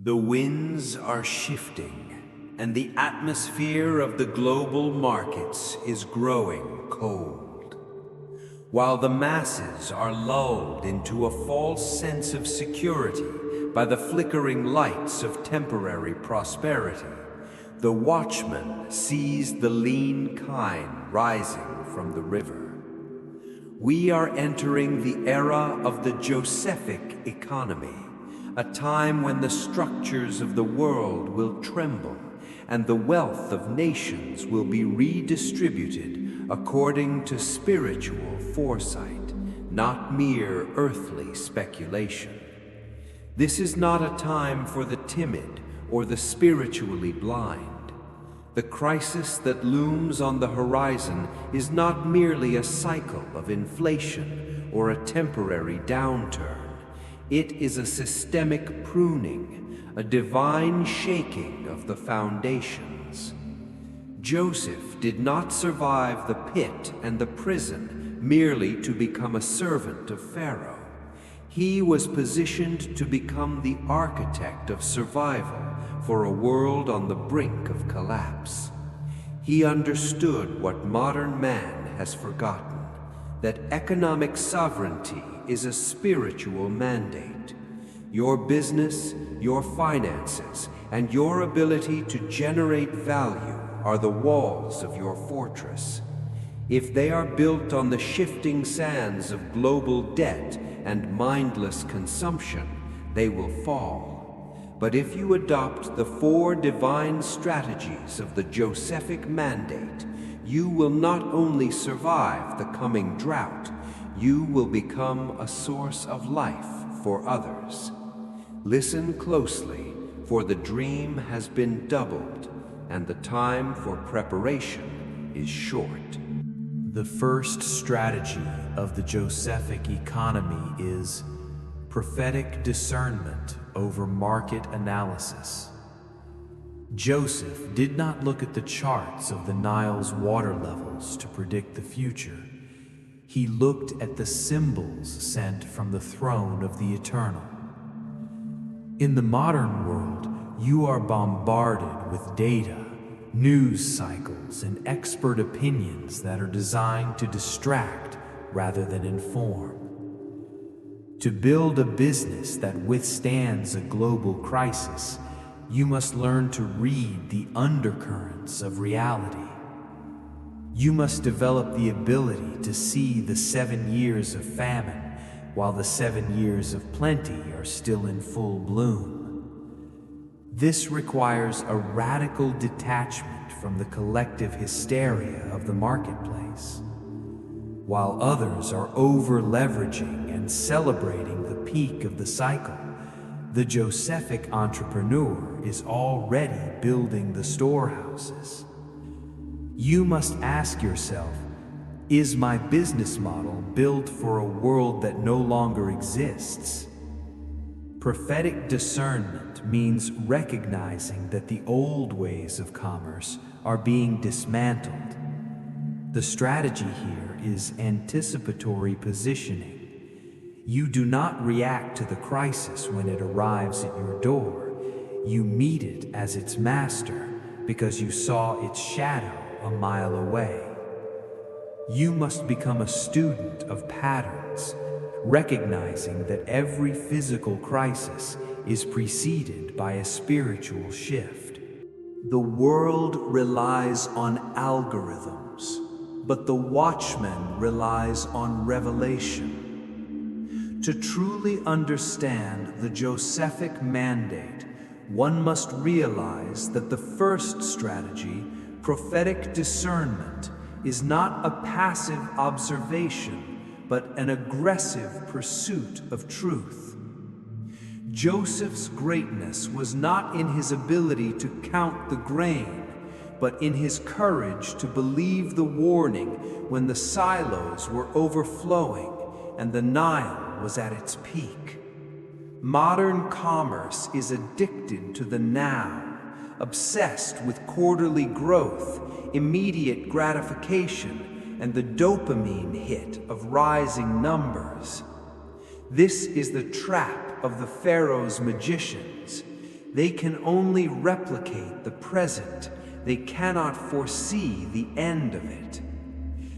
The winds are shifting, and the atmosphere of the global markets is growing cold. While the masses are lulled into a false sense of security by the flickering lights of temporary prosperity, the Watchman sees the lean kine rising from the river. We are entering the era of the Josephic economy, a time when the structures of the world will tremble and the wealth of nations will be redistributed according to spiritual foresight, not mere earthly speculation. This is not a time for the timid or the spiritually blind. The crisis that looms on the horizon is not merely a cycle of inflation or a temporary downturn. It is a systemic pruning, a divine shaking of the foundations. Joseph did not survive the pit and the prison merely to become a servant of Pharaoh. He was positioned to become the architect of survival for a world on the brink of collapse. He understood what modern man has forgotten, that economic sovereignty is a spiritual mandate. Your business, your finances, and your ability to generate value are the walls of your fortress. If they are built on the shifting sands of global debt and mindless consumption, they will fall. But if you adopt the 4 divine strategies of the Josephic mandate, you will not only survive the coming drought, you will become a source of life for others. Listen closely, for the dream has been doubled, and the time for preparation is short. The first strategy of the Josephic economy is prophetic discernment over market analysis. Joseph did not look at the charts of the Nile's water levels to predict the future. He looked at the symbols sent from the throne of the Eternal. In the modern world, you are bombarded with data, news cycles, and expert opinions that are designed to distract rather than inform. To build a business that withstands a global crisis, you must learn to read the undercurrents of reality. You must develop the ability to see the 7 years of famine while the 7 years of plenty are still in full bloom. This requires a radical detachment from the collective hysteria of the marketplace. While others are over-leveraging and celebrating the peak of the cycle, the Josephic entrepreneur is already building the storehouses. You must ask yourself, is my business model built for a world that no longer exists? Prophetic discernment means recognizing that the old ways of commerce are being dismantled. The strategy here is anticipatory positioning. You do not react to the crisis when it arrives at your door. You meet it as its master because you saw its shadow a mile away. You must become a student of patterns, recognizing that every physical crisis is preceded by a spiritual shift. The world relies on algorithms, but the Watchman relies on revelation. To truly understand the Josephic mandate, one must realize that the first strategy, prophetic discernment, is not a passive observation, but an aggressive pursuit of truth. Joseph's greatness was not in his ability to count the grain, but in his courage to believe the warning when the silos were overflowing and the Nile was at its peak. Modern commerce is addicted to the now, obsessed with quarterly growth, immediate gratification, and the dopamine hit of rising numbers. This is the trap of the Pharaoh's magicians. They can only replicate the present. They cannot foresee the end of it.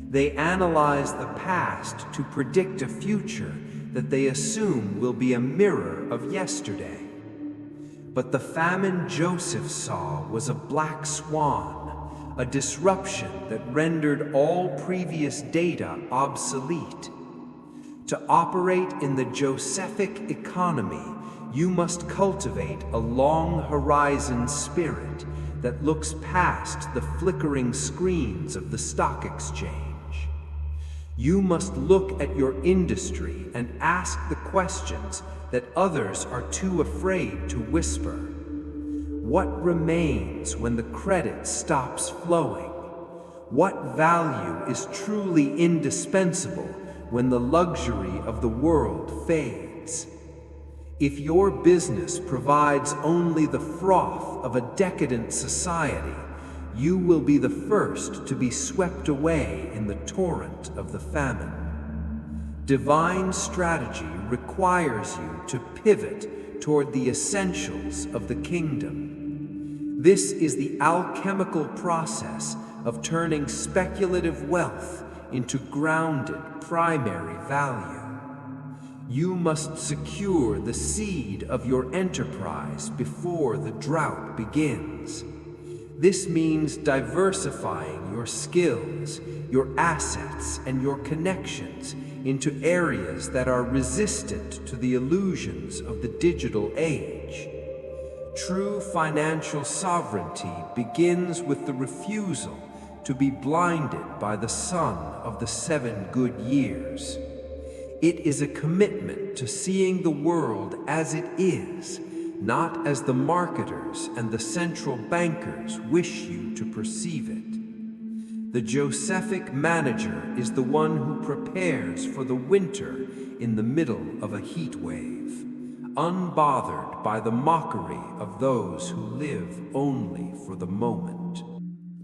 They analyze the past to predict a future that they assume will be a mirror of yesterday. But the famine Joseph saw was a black swan, a disruption that rendered all previous data obsolete. To operate in the Josephic economy, you must cultivate a long-horizon spirit that looks past the flickering screens of the stock exchange. You must look at your industry and ask the questions that others are too afraid to whisper. What remains when the credit stops flowing? What value is truly indispensable when the luxury of the world fades? If your business provides only the froth of a decadent society, you will be the first to be swept away in the torrent of the famine. Divine strategy requires you to pivot toward the essentials of the kingdom. This is the alchemical process of turning speculative wealth into grounded primary value. You must secure the seed of your enterprise before the drought begins. This means diversifying your skills, your assets, and your connections into areas that are resistant to the illusions of the digital age. True financial sovereignty begins with the refusal to be blinded by the sun of the 7 good years. It is a commitment to seeing the world as it is, not as the marketers and the central bankers wish you to perceive it. The Josephic manager is the one who prepares for the winter in the middle of a heat wave, unbothered by the mockery of those who live only for the moment.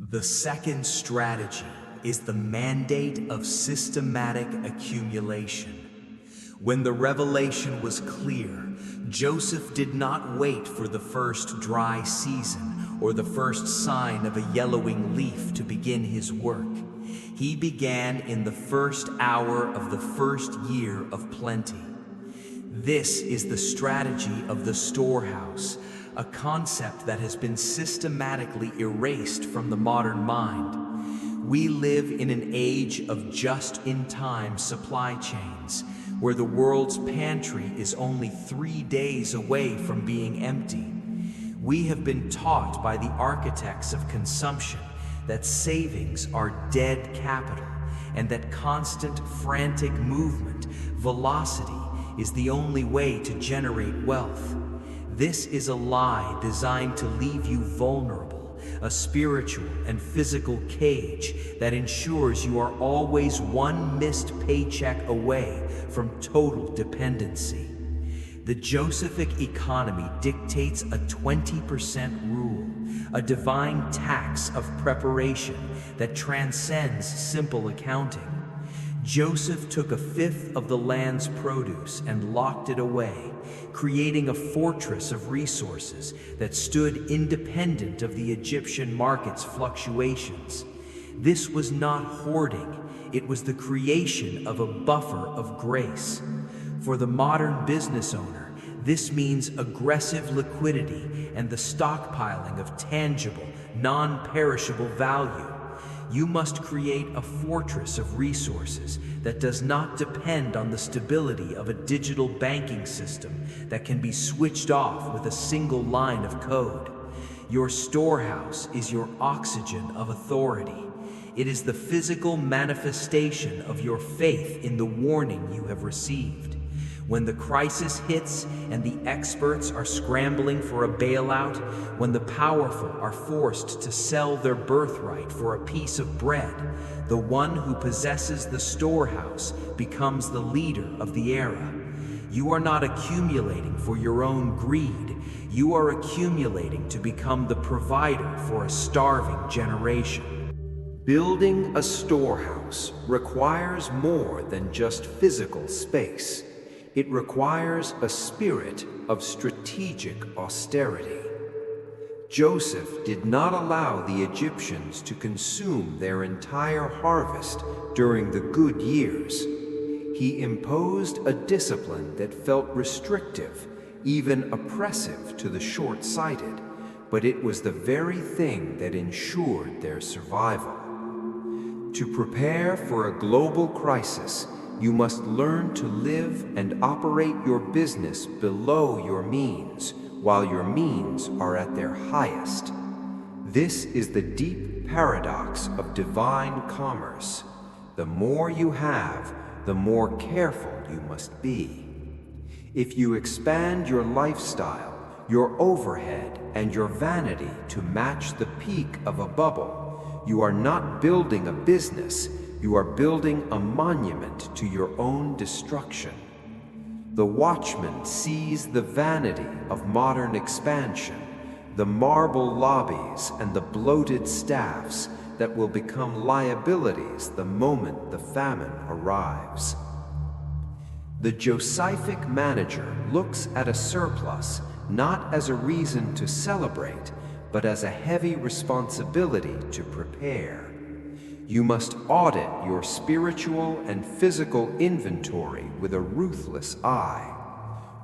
The second strategy is the mandate of systematic accumulation. When the revelation was clear, Joseph did not wait for the first dry season or the first sign of a yellowing leaf to begin his work. He began in the first hour of the first year of plenty. This is the strategy of the storehouse, a concept that has been systematically erased from the modern mind. We live in an age of just-in-time supply chains, where the world's pantry is only 3 days away from being empty. We have been taught by the architects of consumption that savings are dead capital, and that constant, frantic movement, velocity, is the only way to generate wealth. This is a lie designed to leave you vulnerable, a spiritual and physical cage that ensures you are always one missed paycheck away from total dependency. The Josephic economy dictates a 20% rule, a divine tax of preparation that transcends simple accounting. Joseph took 1/5 of the land's produce and locked it away, creating a fortress of resources that stood independent of the Egyptian market's fluctuations. This was not hoarding, it was the creation of a buffer of grace. For the modern business owner, this means aggressive liquidity and the stockpiling of tangible, non-perishable value. You must create a fortress of resources that does not depend on the stability of a digital banking system that can be switched off with a single line of code. Your storehouse is your oxygen of authority. It is the physical manifestation of your faith in the warning you have received. When the crisis hits and the experts are scrambling for a bailout, when the powerful are forced to sell their birthright for a piece of bread, the one who possesses the storehouse becomes the leader of the era. You are not accumulating for your own greed. You are accumulating to become the provider for a starving generation. Building a storehouse requires more than just physical space. It requires a spirit of strategic austerity. Joseph did not allow the Egyptians to consume their entire harvest during the good years. He imposed a discipline that felt restrictive, even oppressive to the short-sighted, but it was the very thing that ensured their survival. To prepare for a global crisis, you must learn to live and operate your business below your means, while your means are at their highest. This is the deep paradox of divine commerce. The more you have, the more careful you must be. If you expand your lifestyle, your overhead, and your vanity to match the peak of a bubble, you are not building a business, you are building a monument to your own destruction. The Watchman sees the vanity of modern expansion, the marble lobbies and the bloated staffs that will become liabilities the moment the famine arrives. The Josephic manager looks at a surplus not as a reason to celebrate, but as a heavy responsibility to prepare. You must audit your spiritual and physical inventory with a ruthless eye.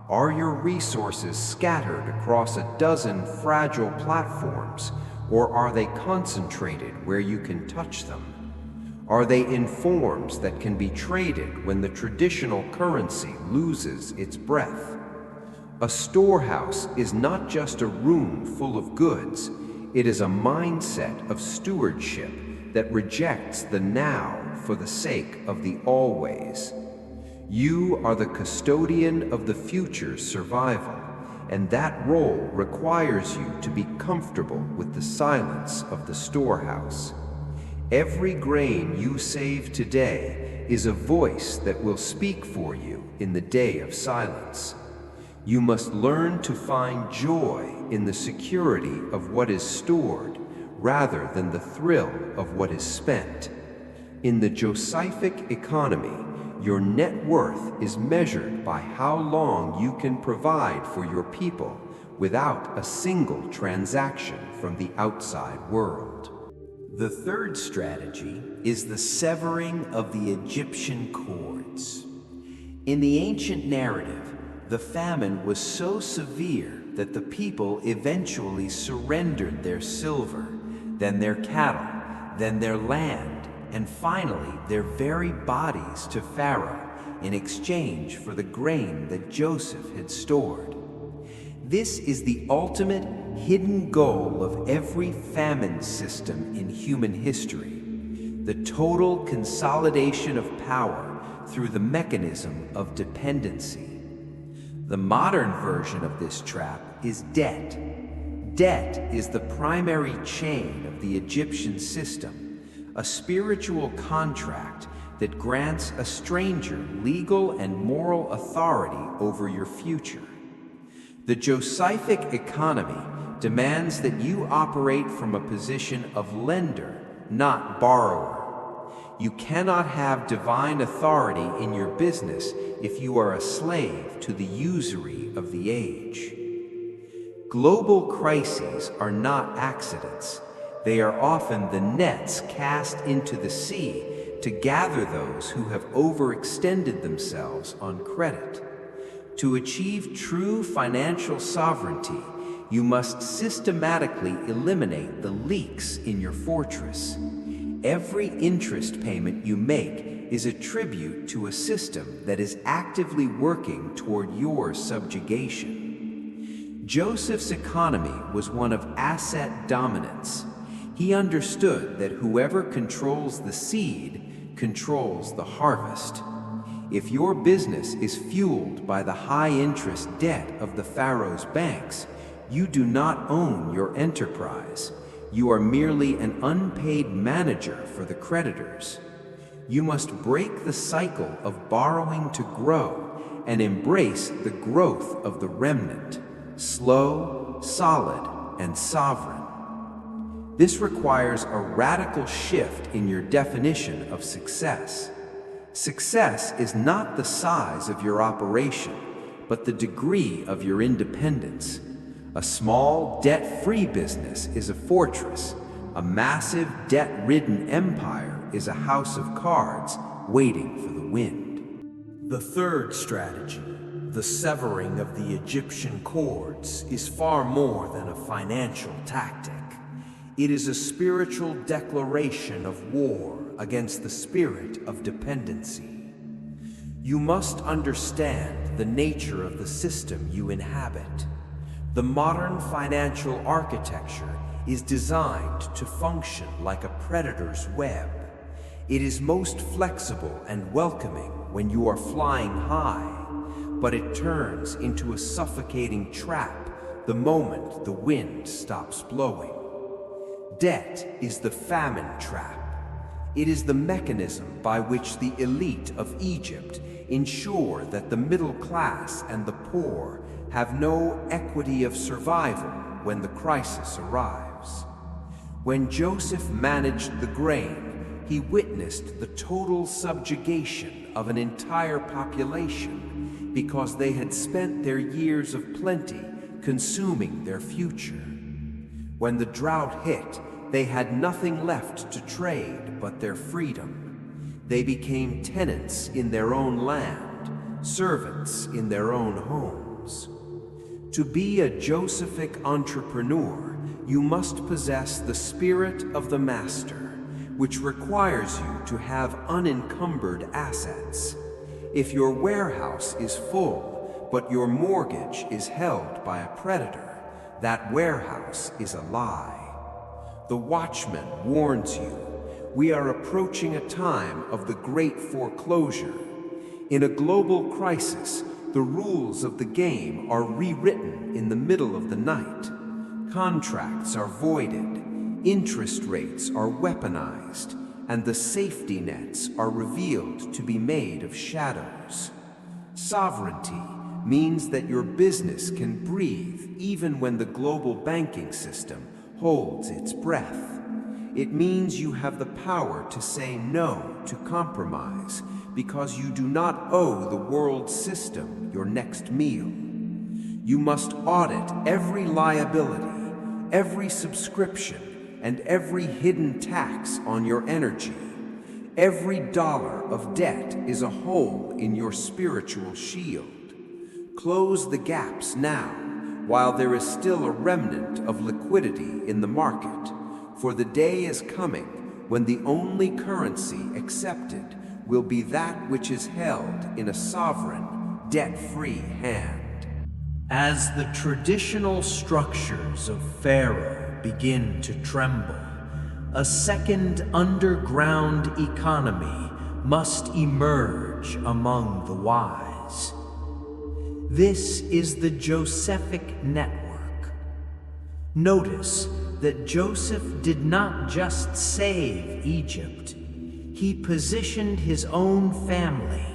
Are your resources scattered across a dozen fragile platforms, or are they concentrated where you can touch them? Are they in forms that can be traded when the traditional currency loses its breath? A storehouse is not just a room full of goods, it is a mindset of stewardship that rejects the now for the sake of the always. You are the custodian of the future's survival, and that role requires you to be comfortable with the silence of the storehouse. Every grain you save today is a voice that will speak for you in the day of silence. You must learn to find joy in the security of what is stored, rather than the thrill of what is spent. In the Josephic economy, your net worth is measured by how long you can provide for your people without a single transaction from the outside world. The third strategy is the severing of the Egyptian cords. In the ancient narrative, the famine was so severe that the people eventually surrendered their silver, then their cattle, then their land, and finally their very bodies to Pharaoh in exchange for the grain that Joseph had stored. This is the ultimate hidden goal of every famine system in human history, the total consolidation of power through the mechanism of dependency. The modern version of this trap is debt. Debt is the primary chain of the Egyptian system, a spiritual contract that grants a stranger legal and moral authority over your future. The Josephic economy demands that you operate from a position of lender, not borrower. You cannot have divine authority in your business if you are a slave to the usury of the age. Global crises are not accidents. They are often the nets cast into the sea to gather those who have overextended themselves on credit. To achieve true financial sovereignty, you must systematically eliminate the leaks in your fortress. Every interest payment you make is a tribute to a system that is actively working toward your subjugation. Joseph's economy was one of asset dominance. He understood that whoever controls the seed controls the harvest. If your business is fueled by the high-interest debt of the Pharaoh's banks, you do not own your enterprise. You are merely an unpaid manager for the creditors. You must break the cycle of borrowing to grow and embrace the growth of the remnant, slow, solid, and sovereign. This requires a radical shift in your definition of success. Success is not the size of your operation, but the degree of your independence. A small, debt-free business is a fortress. A massive, debt-ridden empire is a house of cards waiting for the wind. The third strategy, the severing of the Egyptian cords, is far more than a financial tactic. It is a spiritual declaration of war against the spirit of dependency. You must understand the nature of the system you inhabit. The modern financial architecture is designed to function like a predator's web. It is most flexible and welcoming when you are flying high, but it turns into a suffocating trap the moment the wind stops blowing. Debt is the famine trap. It is the mechanism by which the elite of Egypt ensure that the middle class and the poor have no equity of survival when the crisis arrives. When Joseph managed the grain, he witnessed the total subjugation of an entire population because they had spent their years of plenty consuming their future. When the drought hit, they had nothing left to trade but their freedom. They became tenants in their own land, servants in their own homes. To be a Josephic entrepreneur, you must possess the spirit of the master, which requires you to have unencumbered assets. If your warehouse is full, but your mortgage is held by a predator, that warehouse is a lie. The Watchman warns you, we are approaching a time of the great foreclosure. In a global crisis, the rules of the game are rewritten in the middle of the night. Contracts are voided, interest rates are weaponized, and the safety nets are revealed to be made of shadows. Sovereignty means that your business can breathe even when the global banking system holds its breath. It means you have the power to say no to compromise because you do not owe the world system your next meal. You must audit every liability, every subscription, and every hidden tax on your energy. Every dollar of debt is a hole in your spiritual shield. Close the gaps now, while there is still a remnant of liquidity in the market, for the day is coming when the only currency accepted will be that which is held in a sovereign, debt-free hand. As the traditional structures of Pharaoh begin to tremble, a second underground economy must emerge among the wise. This is the Josephic network. Notice that Joseph did not just save Egypt. He positioned his own family,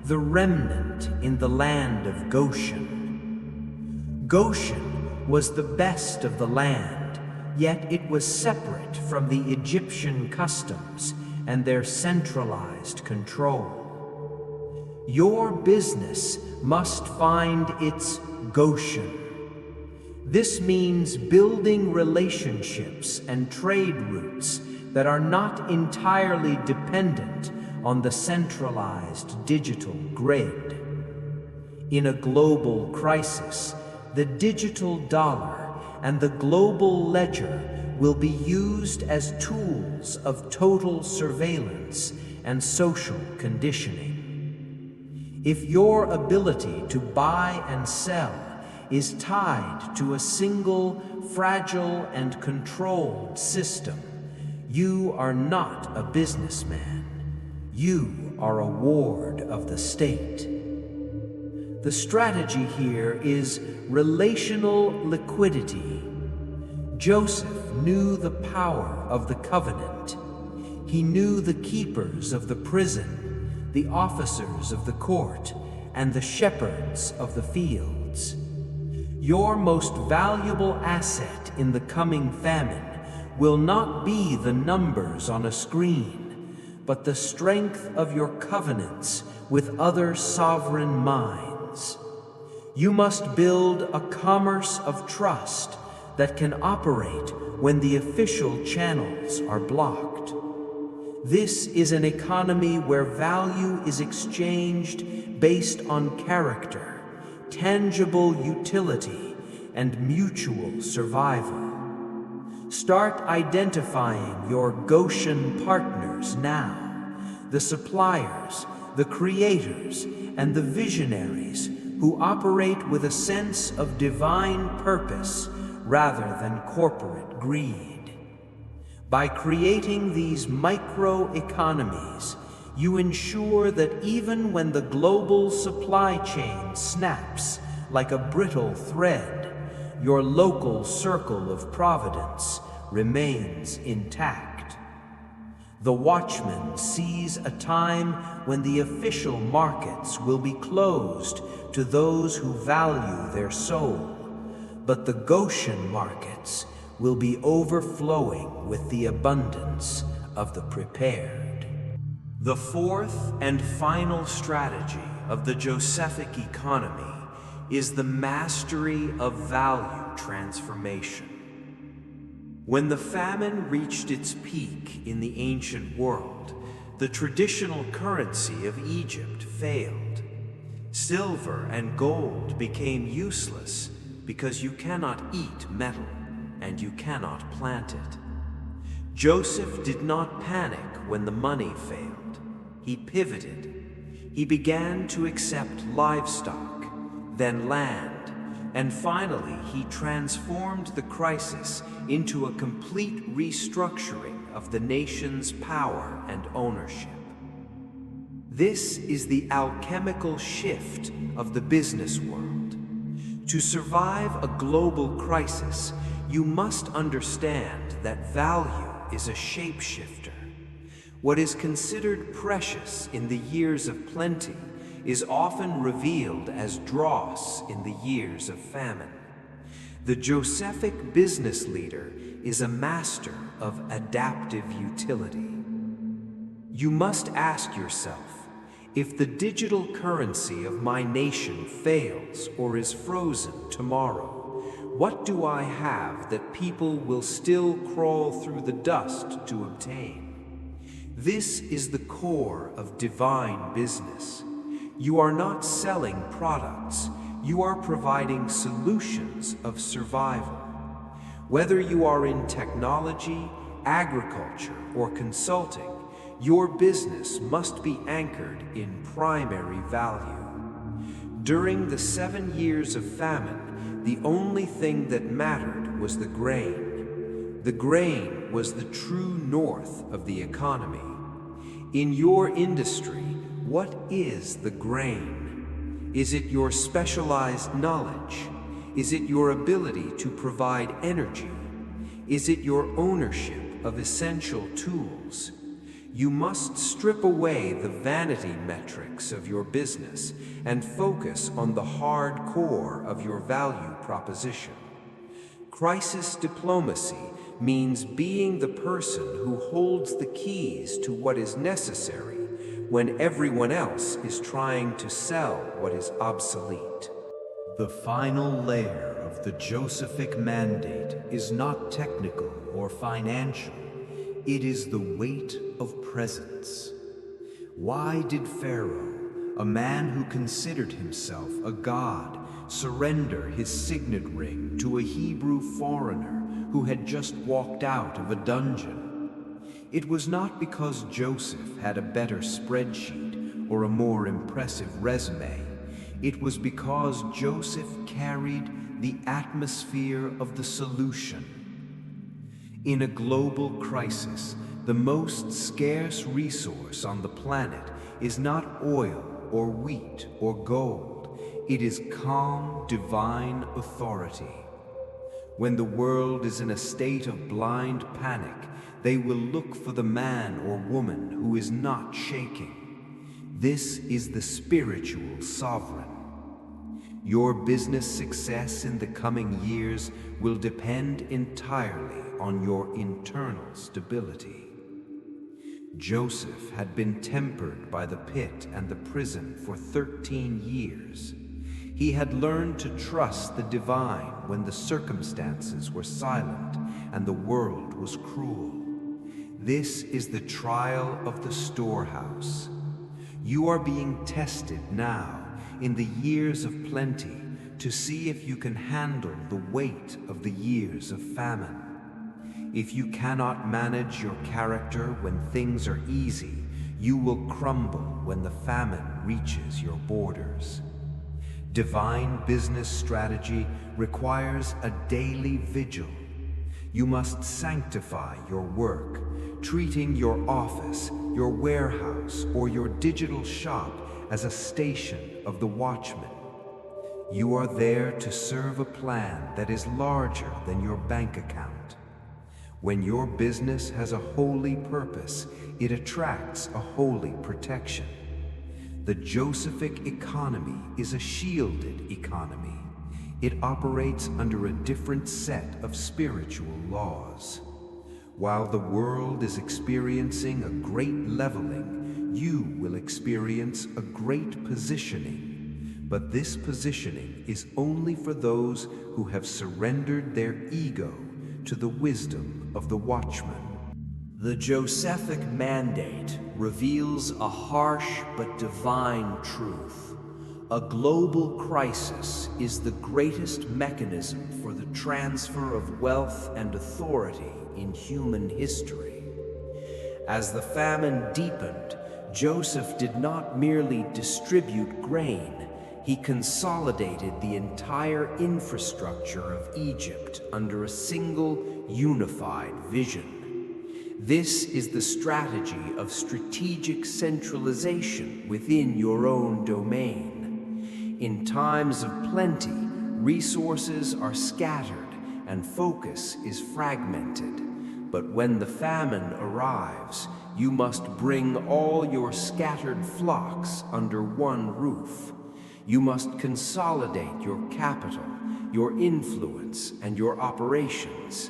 the remnant, in the land of Goshen. Goshen was the best of the land, yet it was separate from the Egyptian customs and their centralized control. Your business must find its Goshen. This means building relationships and trade routes that are not entirely dependent on the centralized digital grid. In a global crisis, the digital dollar and the global ledger will be used as tools of total surveillance and social conditioning. If your ability to buy and sell is tied to a single, fragile, and controlled system, you are not a businessman. You are a ward of the state. The strategy here is relational liquidity. Joseph knew the power of the covenant. He knew the keepers of the prison, the officers of the court, and the shepherds of the fields. Your most valuable asset in the coming famine will not be the numbers on a screen, but the strength of your covenants with other sovereign minds. You must build a commerce of trust that can operate when the official channels are blocked. This is an economy where value is exchanged based on character, tangible utility, and mutual survival. Start identifying your Goshen partners now, the suppliers, the creators, and the visionaries who operate with a sense of divine purpose rather than corporate greed. By creating these micro-economies, you ensure that even when the global supply chain snaps like a brittle thread, your local circle of providence remains intact. The Watchman sees a time when the official markets will be closed to those who value their soul, but the Goshen markets will be overflowing with the abundance of the prepared. The fourth and final strategy of the Josephic economy is the mastery of value transformation. When the famine reached its peak in the ancient world, the traditional currency of Egypt failed. Silver and gold became useless because you cannot eat metal and you cannot plant it. Joseph did not panic when the money failed. He pivoted. He began to accept livestock, then land, and finally he transformed the crisis into a complete restructuring of the nation's power and ownership. This is the alchemical shift of the business world. To survive a global crisis, you must understand that value is a shapeshifter. What is considered precious in the years of plenty is often revealed as dross in the years of famine. The Josephic business leader is a master of adaptive utility. You must ask yourself, if the digital currency of my nation fails or is frozen tomorrow, what do I have that people will still crawl through the dust to obtain? This is the core of divine business. You are not selling products, you are providing solutions of survival. Whether you are in technology, agriculture, or consulting, your business must be anchored in primary value. During the 7 years of famine, the only thing that mattered was the grain. The grain was the true north of the economy. In your industry, what is the grain? Is it your specialized knowledge? Is it your ability to provide energy? Is it your ownership of essential tools? You must strip away the vanity metrics of your business and focus on the hard core of your value proposition. Crisis diplomacy means being the person who holds the keys to what is necessary when everyone else is trying to sell what is obsolete. The final layer of the Josephic mandate is not technical or financial. It is the weight of presence. Why did Pharaoh, a man who considered himself a god, surrender his signet ring to a Hebrew foreigner who had just walked out of a dungeon? It was not because Joseph had a better spreadsheet or a more impressive resume. It was because Joseph carried the atmosphere of the solution. In a global crisis, the most scarce resource on the planet is not oil or wheat or gold. It is calm, divine authority. When the world is in a state of blind panic, they will look for the man or woman who is not shaking. This is the spiritual sovereign. Your business success in the coming years will depend entirely on your internal stability. Joseph had been tempered by the pit and the prison for 13 years. He had learned to trust the divine when the circumstances were silent and the world was cruel. This is the trial of the storehouse. You are being tested now in the years of plenty to see if you can handle the weight of the years of famine. If you cannot manage your character when things are easy, you will crumble when the famine reaches your borders. Divine business strategy requires a daily vigil. You must sanctify your work, treating your office, your warehouse, or your digital shop as a station of the Watchman. You are there to serve a plan that is larger than your bank account. When your business has a holy purpose, it attracts a holy protection. The Josephic economy is a shielded economy. It operates under a different set of spiritual laws. While the world is experiencing a great leveling, you will experience a great positioning. But this positioning is only for those who have surrendered their ego to the wisdom of the Watchman. The Josephic mandate reveals a harsh but divine truth. A global crisis is the greatest mechanism for the transfer of wealth and authority in human history. As the famine deepened, Joseph did not merely distribute grain, he consolidated the entire infrastructure of Egypt under a single, unified vision. This is the strategy of strategic centralization within your own domain. In times of plenty, resources are scattered and focus is fragmented. But when the famine arrives, you must bring all your scattered flocks under one roof. You must consolidate your capital, your influence, and your operations.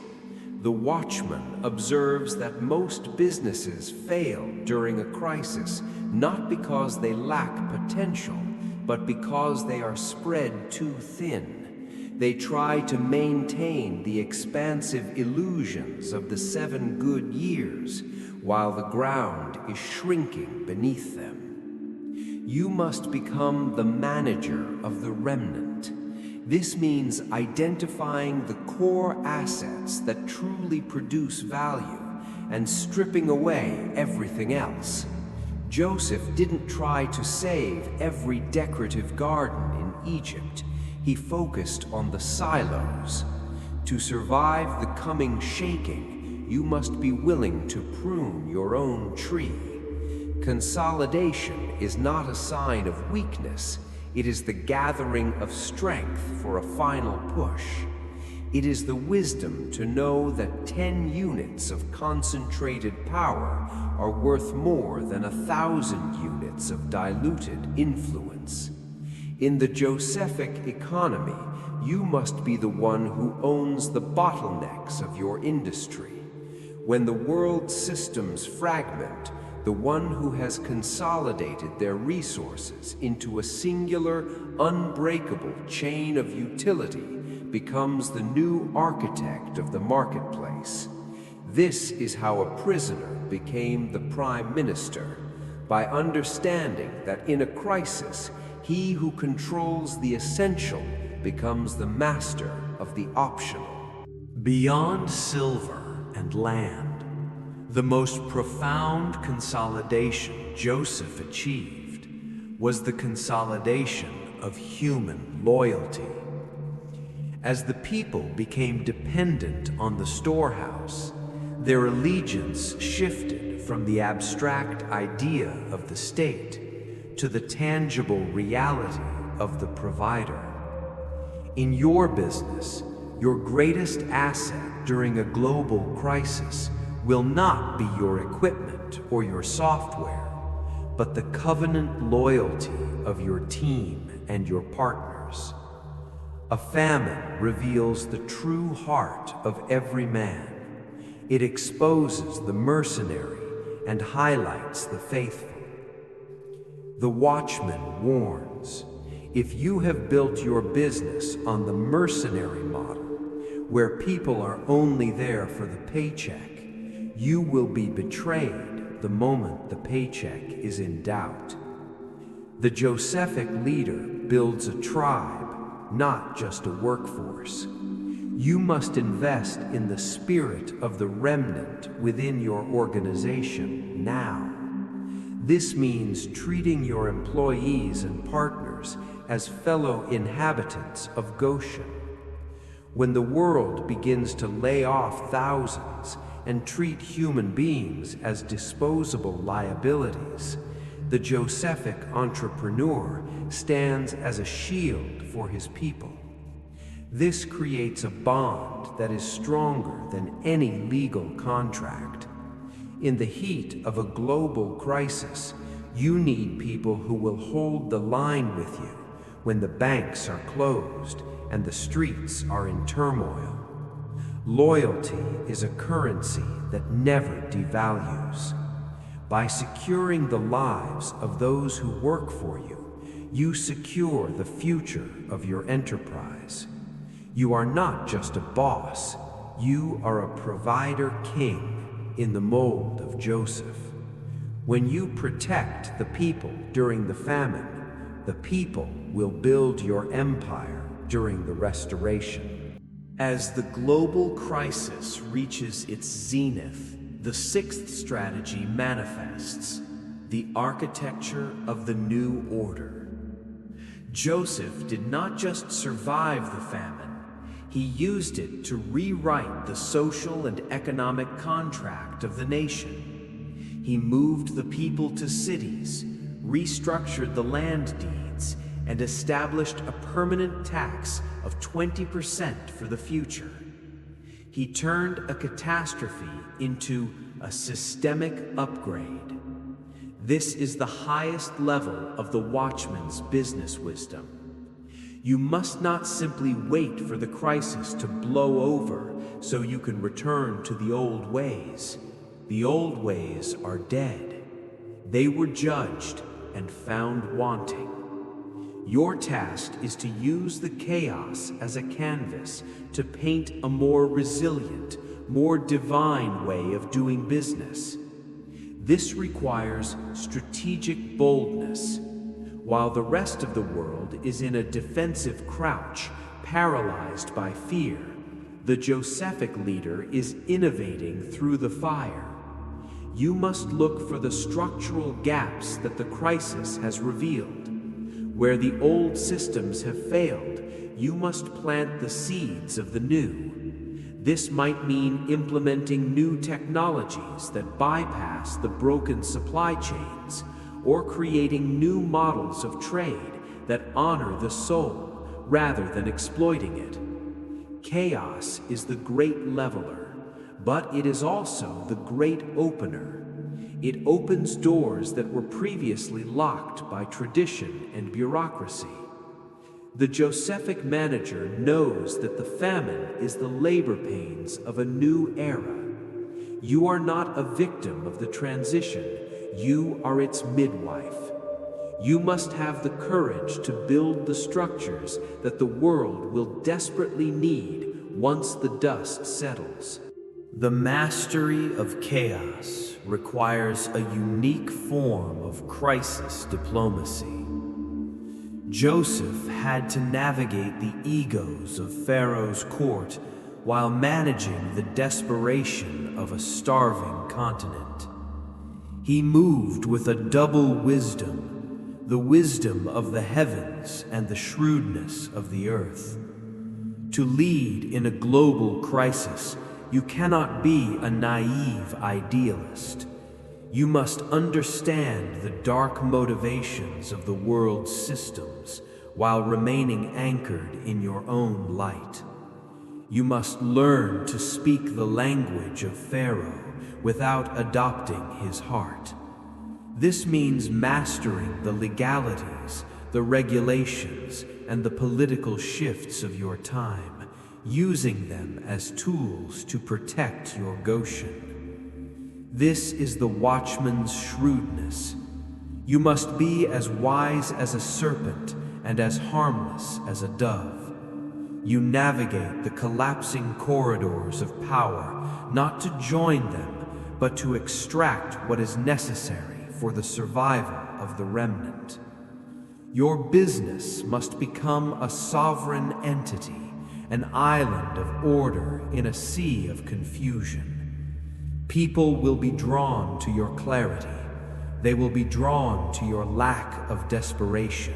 The Watchman observes that most businesses fail during a crisis, not because they lack potential, but because they are spread too thin. They try to maintain the expansive illusions of the 7 good years, while the ground is shrinking beneath them. You must become the manager of the remnant. This means identifying the core assets that truly produce value and stripping away everything else. Joseph didn't try to save every decorative garden in Egypt. He focused on the silos. To survive the coming shaking, you must be willing to prune your own tree. Consolidation is not a sign of weakness. It is the gathering of strength for a final push. It is the wisdom to know that 10 units of concentrated power are worth more than 1,000 units of diluted influence. In the Josephic economy, you must be the one who owns the bottlenecks of your industry. When the world's systems fragment, the one who has consolidated their resources into a singular, unbreakable chain of utility becomes the new architect of the marketplace. This is how a prisoner became the prime minister, by understanding that in a crisis, he who controls the essential becomes the master of the optional. Beyond silver and land, the most profound consolidation Joseph achieved was the consolidation of human loyalty. As the people became dependent on the storehouse, their allegiance shifted from the abstract idea of the state to the tangible reality of the provider. In your business, your greatest asset during a global crisis will not be your equipment or your software, but the covenant loyalty of your team and your partners. A famine reveals the true heart of every man. It exposes the mercenary and highlights the faithful. The Watchman warns, If you have built your business on the mercenary model, where people are only there for the paycheck, you will be betrayed the moment the paycheck is in doubt. The Josephic leader builds a tribe, not just a workforce. You must invest in the spirit of the remnant within your organization now. This means treating your employees and partners as fellow inhabitants of Goshen. When the world begins to lay off thousands and treat human beings as disposable liabilities, the Josephic entrepreneur stands as a shield for his people. This creates a bond that is stronger than any legal contract. In the heat of a global crisis, you need people who will hold the line with you when the banks are closed and the streets are in turmoil. Loyalty is a currency that never devalues. By securing the lives of those who work for you, you secure the future of your enterprise. You are not just a boss, you are a provider king in the mold of Joseph. When you protect the people during the famine, the people will build your empire during the restoration. As the global crisis reaches its zenith, the sixth strategy manifests: the architecture of the new order. Joseph did not just survive the famine, he used it to rewrite the social and economic contract of the nation. He moved the people to cities, restructured the land deeds, and established a permanent tax of 20% for the future. He turned a catastrophe into a systemic upgrade. This is the highest level of the Watchman's business wisdom. You must not simply wait for the crisis to blow over so you can return to the old ways. The old ways are dead. They were judged and found wanting. Your task is to use the chaos as a canvas to paint a more resilient, more divine way of doing business. This requires strategic boldness. While the rest of the world is in a defensive crouch, paralyzed by fear, the Josephic leader is innovating through the fire. You must look for the structural gaps that the crisis has revealed. Where the old systems have failed, you must plant the seeds of the new. This might mean implementing new technologies that bypass the broken supply chains, or creating new models of trade that honor the soul rather than exploiting it. Chaos is the great leveler, but it is also the great opener. It opens doors that were previously locked by tradition and bureaucracy. The Josephic manager knows that the famine is the labor pains of a new era. You are not a victim of the transition, you are its midwife. You must have the courage to build the structures that the world will desperately need once the dust settles. The mastery of chaos requires a unique form of crisis diplomacy. Joseph had to navigate the egos of Pharaoh's court while managing the desperation of a starving continent. He moved with a double wisdom, the wisdom of the heavens and the shrewdness of the earth. To lead in a global crisis, you cannot be a naive idealist. You must understand the dark motivations of the world's systems while remaining anchored in your own light. You must learn to speak the language of Pharaoh without adopting his heart. This means mastering the legalities, the regulations, and the political shifts of your time, using them as tools to protect your Goshen. This is the Watchman's shrewdness. You must be as wise as a serpent and as harmless as a dove. You navigate the collapsing corridors of power, not to join them, but to extract what is necessary for the survival of the remnant. Your business must become a sovereign entity, an island of order in a sea of confusion. People will be drawn to your clarity. They will be drawn to your lack of desperation.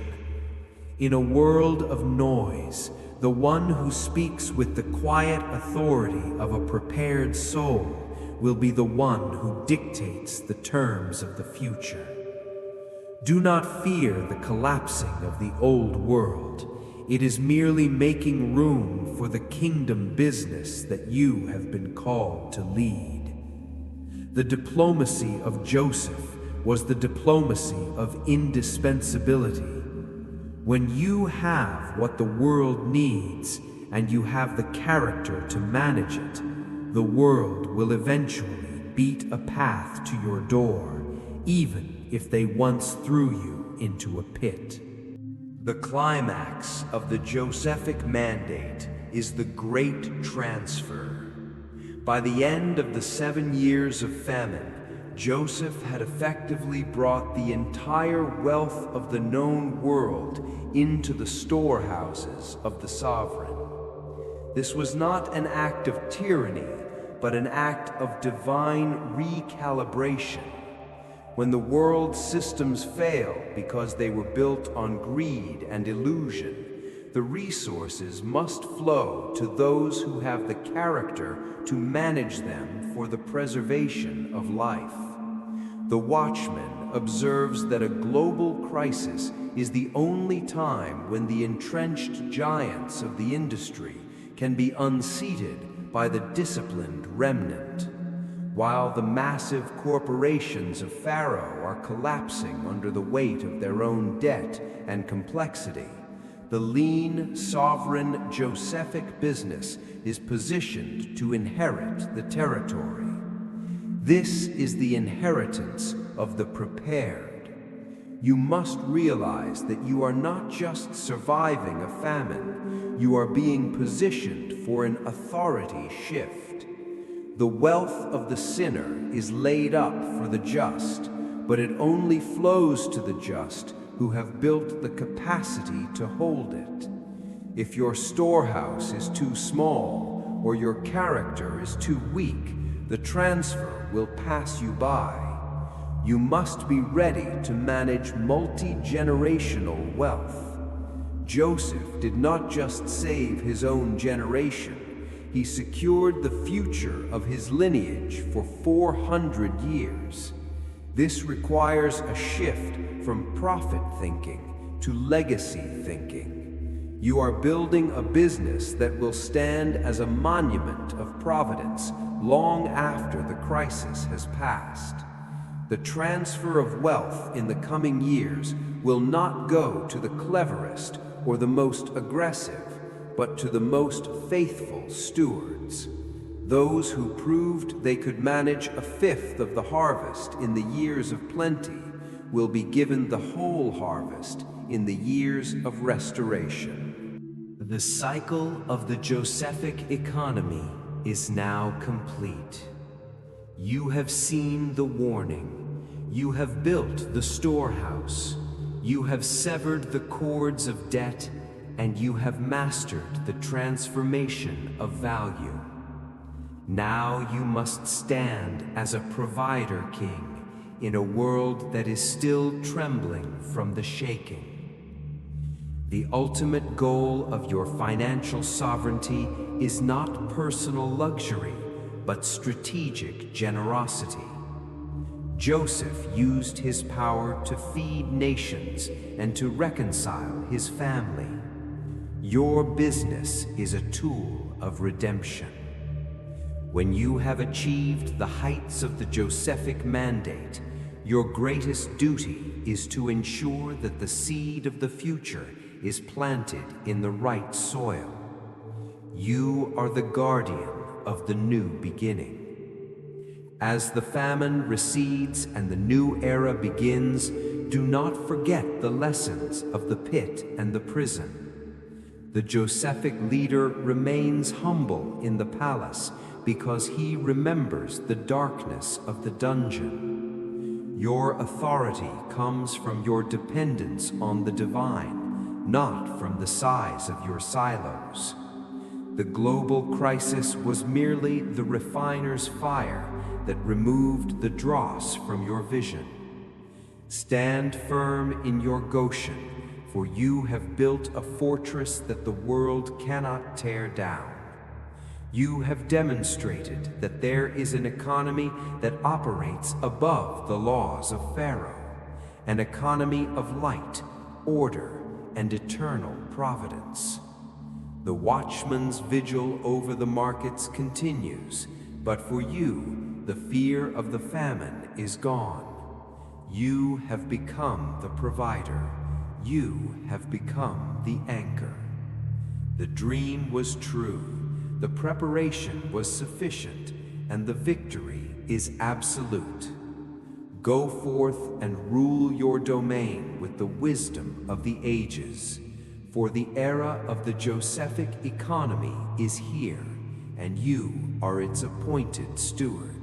In a world of noise, the one who speaks with the quiet authority of a prepared soul will be the one who dictates the terms of the future. Do not fear the collapsing of the old world. It is merely making room for the kingdom business that you have been called to lead. The diplomacy of Joseph was the diplomacy of indispensability. When you have what the world needs and you have the character to manage it, the world will eventually beat a path to your door, even if they once threw you into a pit. The climax of the Josephic mandate is the Great Transfer. By the end of the 7 years of famine, Joseph had effectively brought the entire wealth of the known world into the storehouses of the sovereign. This was not an act of tyranny, but an act of divine recalibration. When the world's systems fail because they were built on greed and illusion, the resources must flow to those who have the character to manage them for the preservation of life. The Watchman observes that a global crisis is the only time when the entrenched giants of the industry can be unseated by the disciplined remnant. While the massive corporations of Pharaoh are collapsing under the weight of their own debt and complexity, the lean, sovereign Josephic business is positioned to inherit the territory. This is the inheritance of the prepared. You must realize that you are not just surviving a famine, you are being positioned for an authority shift. The wealth of the sinner is laid up for the just, but it only flows to the just who have built the capacity to hold it. If your storehouse is too small or your character is too weak, the transfer will pass you by. You must be ready to manage multi-generational wealth. Joseph did not just save his own generation, he secured the future of his lineage for 400 years. This requires a shift from profit thinking to legacy thinking. You are building a business that will stand as a monument of providence long after the crisis has passed. The transfer of wealth in the coming years will not go to the cleverest or the most aggressive, but to the most faithful stewards. Those who proved they could manage a fifth of the harvest in the years of plenty will be given the whole harvest in the years of restoration. The cycle of the Josephic economy is now complete. You have seen the warning. You have built the storehouse. You have severed the cords of debt, and you have mastered the transformation of value. Now you must stand as a provider king in a world that is still trembling from the shaking. The ultimate goal of your financial sovereignty is not personal luxury, but strategic generosity. Joseph used his power to feed nations and to reconcile his family. Your business is a tool of redemption. When you have achieved the heights of the Josephic mandate, your greatest duty is to ensure that the seed of the future is planted in the right soil. You are the guardian of the new beginning. As the famine recedes and the new era begins, do not forget the lessons of the pit and the prison. The Josephic leader remains humble in the palace because he remembers the darkness of the dungeon. Your authority comes from your dependence on the divine, not from the size of your silos. The global crisis was merely the refiner's fire that removed the dross from your vision. Stand firm in your Goshen, for you have built a fortress that the world cannot tear down. You have demonstrated that there is an economy that operates above the laws of Pharaoh, an economy of light, order, and eternal providence. The watchman's vigil over the markets continues, but for you, the fear of the famine is gone. You have become the provider. You have become the anchor. The dream was true, the preparation was sufficient, and the victory is absolute. Go forth and rule your domain with the wisdom of the ages, for the era of the Josephic economy is here, and you are its appointed steward.